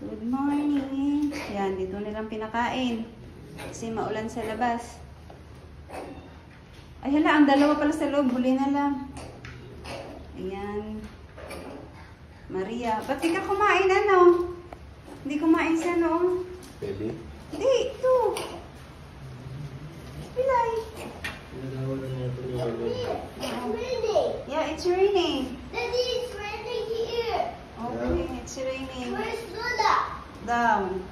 Good morning. Yan, dito nilang pinakain. Kasi maulan sa labas. Ay hala, ang dalawa pala sa loob. Huli na lang. Ayan. Maria. Ba't di ka kumain ano? Hindi kumain siya no? Pwede? Hindi, ito. Pilay. Yeah, it's raining. Daddy, it's raining here. Okay, it's raining. Where's Lola? Down.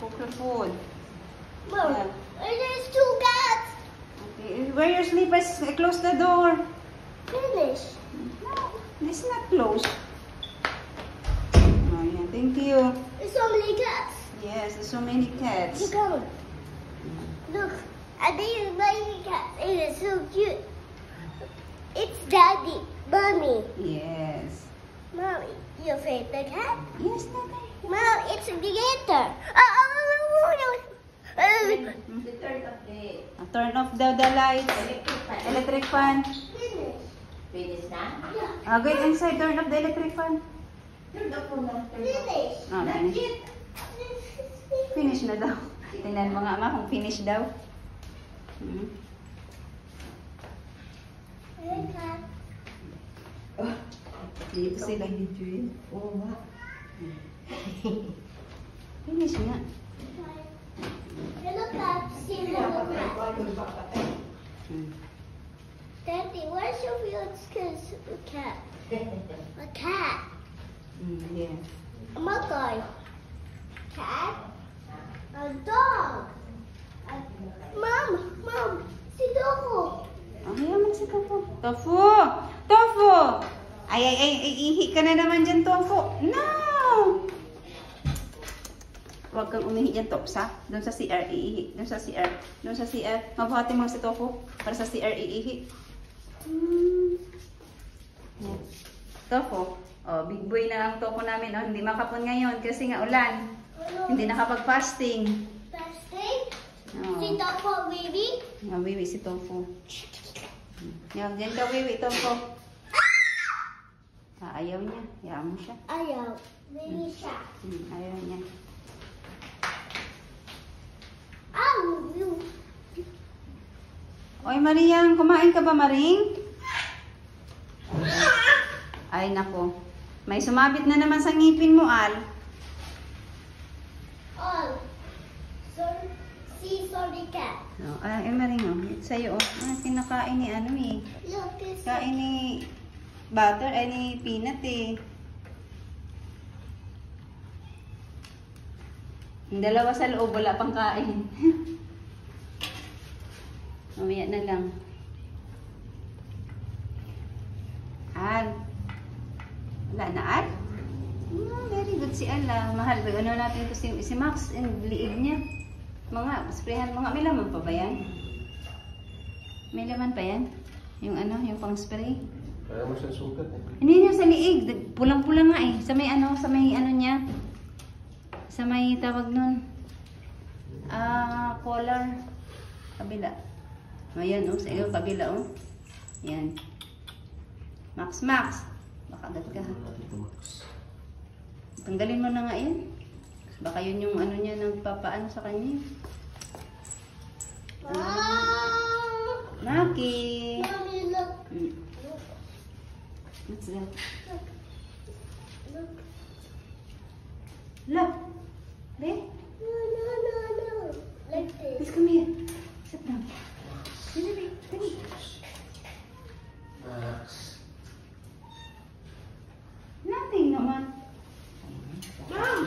Cook the food. Mom, Yeah. there's two cats. Okay, wear your slippers. Close the door. Finish. No, it's not closed. Oh, yeah, thank you. There's so many cats. Yes, there's so many cats. Look out. Look, I think it's many cats. It is so cute. It's Daddy, Mommy. Yes. Mommy, you feed the cat? Yes, Tatay. Mom, it's a theater. Turn off the lights. Electric fan. Finish. Finish na? Yeah. Go inside. Turn off the electric fan. Turn off mo na. Finish. Oh, finish. Finish na daw. Tingnan mo nga ama kung finish daw. Hmm. Hey, cat. Dito sila. Oo nga. Finish nga. Hello, cat. See hello, cat. Hmm. Daddy, where's your favorite cat? A cat. Yes. A monkey. Cat. A dog. Mom, si Doko. Ayaw man si Tofu. Tofu! Tofu! Ay, ihi ka na naman dyan, Tofu. No! Huwag kang umihi dyan, Topsa. Doon sa CR, iihi. Doon sa CR. Doon sa CR. Mabuhati mo si Tofu para sa CR, iihi. Yan. Tofu. Oh, big boy na ang Tofu namin. Oh, hindi makapon ngayon kasi nga ulan. Hindi nakapag-fasting. Fasting. Oh. Si Doko, baby. Mawiwi si Tofu. Yan, dyan ka wiwi, Tofu. Ayaw niya. Hayaan mo siya. Ayaw. Baby siya. Ayaw niya. Ow, you. Oy, Mariang, kumain ka ba, Maring? Ay, nako. May sumabit na naman sa ngipin mo, Al. All. Sorry, cat. No, Maring, oh. Sa'yo, oh. Kinakain ni ano, eh. Look, it's Kain ni butter, ay ni peanut, eh. Yung dalawa sa loob, wala pang kain. Mamaya na lang. Al. Wala na, Al? Very good si Al, ah. Mahal. Ano natin ito si Max, yung liig niya. Mga, sprayhan mga, may laman pa ba yan? May laman pa yan? Yung ano, yung pang spray? Kaya mo siya sugat eh. Hindi niya sa liig, pulang-pulang nga eh. Sa may ano niya. Sa may tawag nun. Collar. Kabila. Ayan oh, sa iyo, kabila oh. Yan. Max. Baka agad ka. Tanggalin mo na nga yan. Baka yun yung ano niya, nagpapaano sa kanya. Maki. Mommy, look. What's that? Look. Look. There. No. Like Please this. come here. Sit down. Dali. Max. Nothing naman. Mom.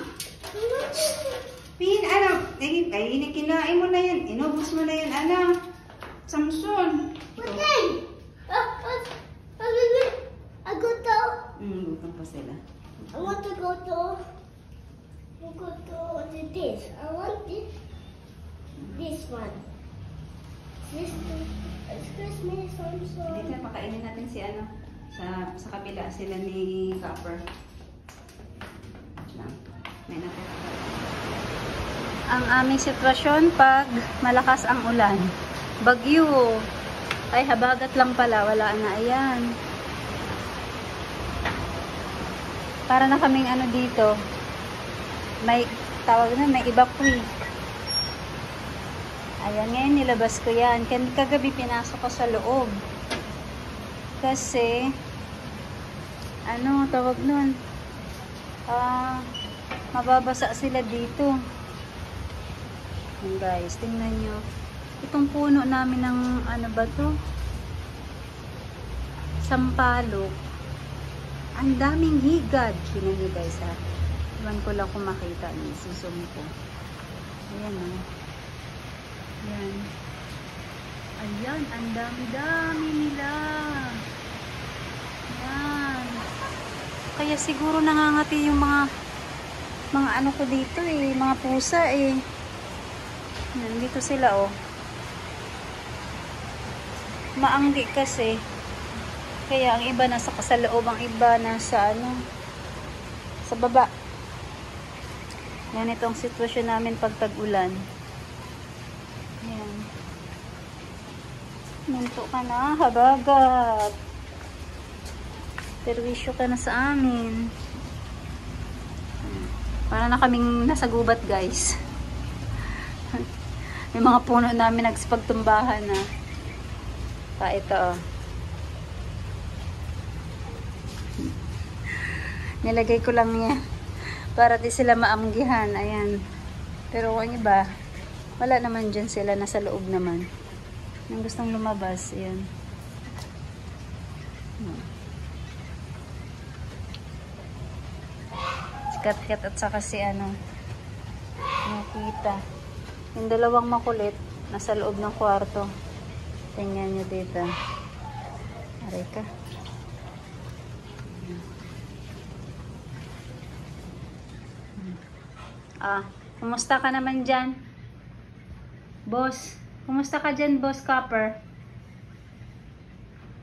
Pin, ano? Ay, kinain mo na yan. Inubos mo na yan, ano? Samson. What then? I go to. Gutom pa sila. I want to go to this. I want this one. It's Christmas also. Hindi ka, pakainin natin si ano. Sa kabila sila ni Copper. May natin. Ang aming sitwasyon pag malakas ang ulan. Bagyo. Ay, habagat lang pala. Wala na. Ayan. Para na kaming ano dito. may tawag na, may evacuate. Ayan, ngayon nilabas ko yan. Kagabi pinasok ko sa loob. Kasi, ano, tawag nun, mababasa sila dito. Ayan guys, tingnan nyo. Itong puno namin ng, ano ba to? Sampalok. Ang daming higad. Tingnan nyo guys ha. Iwan ko lang kung makita niyo. Susum ko. Ayan o. Ayan. Ayan. Ang dami-dami nila. Ayan. Kaya siguro nangangati yung mga ano ko dito eh. Mga pusa eh. Ayan. Dito sila oh. Maanggi kasi. Kaya ang iba nasa loob, ang iba nasa ano, sa baba. Yan itong sitwasyon namin pag tag-ulan. Yan. Munto ka na, habagat. Perwisyo ka na sa amin. Para na kaming nasa gubat guys. May mga puno namin nagspagtumbahan na. Pa ito oh. Nilagay ko lang yan para di sila maamgihan. Ayan. Pero kung iba, wala naman dyan sila. Nasa loob naman. Nang gustong lumabas. Ayan. Si Kat-Kat at saka si ano, nakita. Yung dalawang makulit, nasa loob ng kwarto. Tingnan nyo dito. Aray ka. Kumusta ka naman dyan? Boss, kumusta ka dyan, Boss Copper?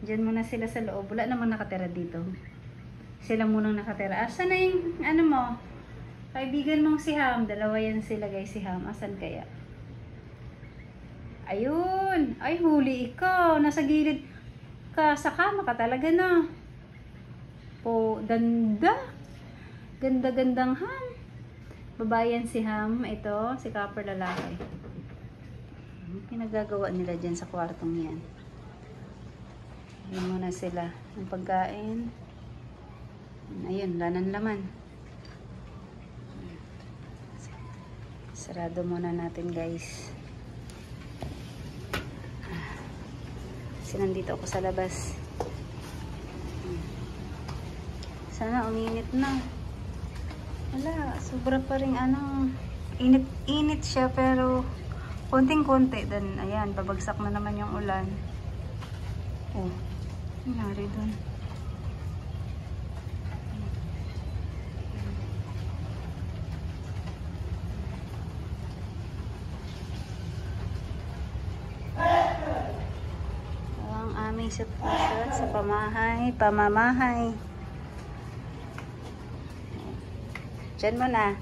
Dyan muna sila sa loob. Wala namang nakatira dito. Sila munang nakatira. Asan na yung, ano mo? Kaibigan mong si Ham. Dalawa yan sila guys, si Ham. Asan kaya? Ayun. Ay, huli ikaw. Nasa gilid ka. Sa kama ka talaga na. Po, ganda. Ganda-gandang Ham. Babayan si Ham, ito, si Copper lalaki. Pinagagawa nila dyan sa kwartong yan. Ayun muna sila. Ang pagkain. Ayun, lanan laman. Sarado muna natin guys. Kasi nandito ako sa labas. Sana uminit na. Wala, sobra pa rin ano, init siya pero konting-konti. Then, ayan, babagsak na naman yung ulan. Oh, nangyari dun. Ang aming sitwasyon sa pamamahay. Diyan mo na.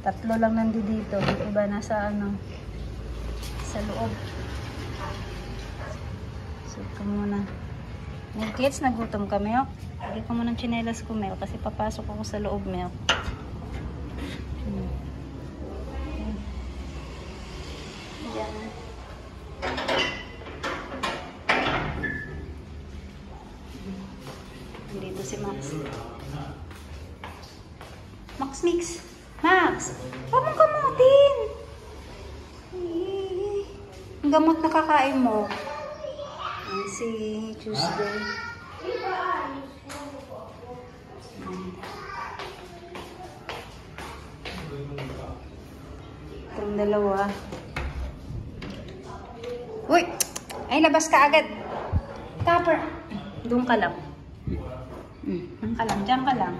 3 lang nandito. Iba nasa ano, sa loob. So, ito muna. Kids, nagutom ka, Milk. Lagay ko muna ng tsinelas ko, Milk, kasi papasok ako sa loob, Milk. Diyan. Dito si Max. Max Mix. Max! Huwag mong gamutin! Ang gamot na kakain mo. Ayan si Tuesday. Itong dalawa. Uy! Ay, labas ka agad. Copper. Doon ka lang. Diyan ka lang.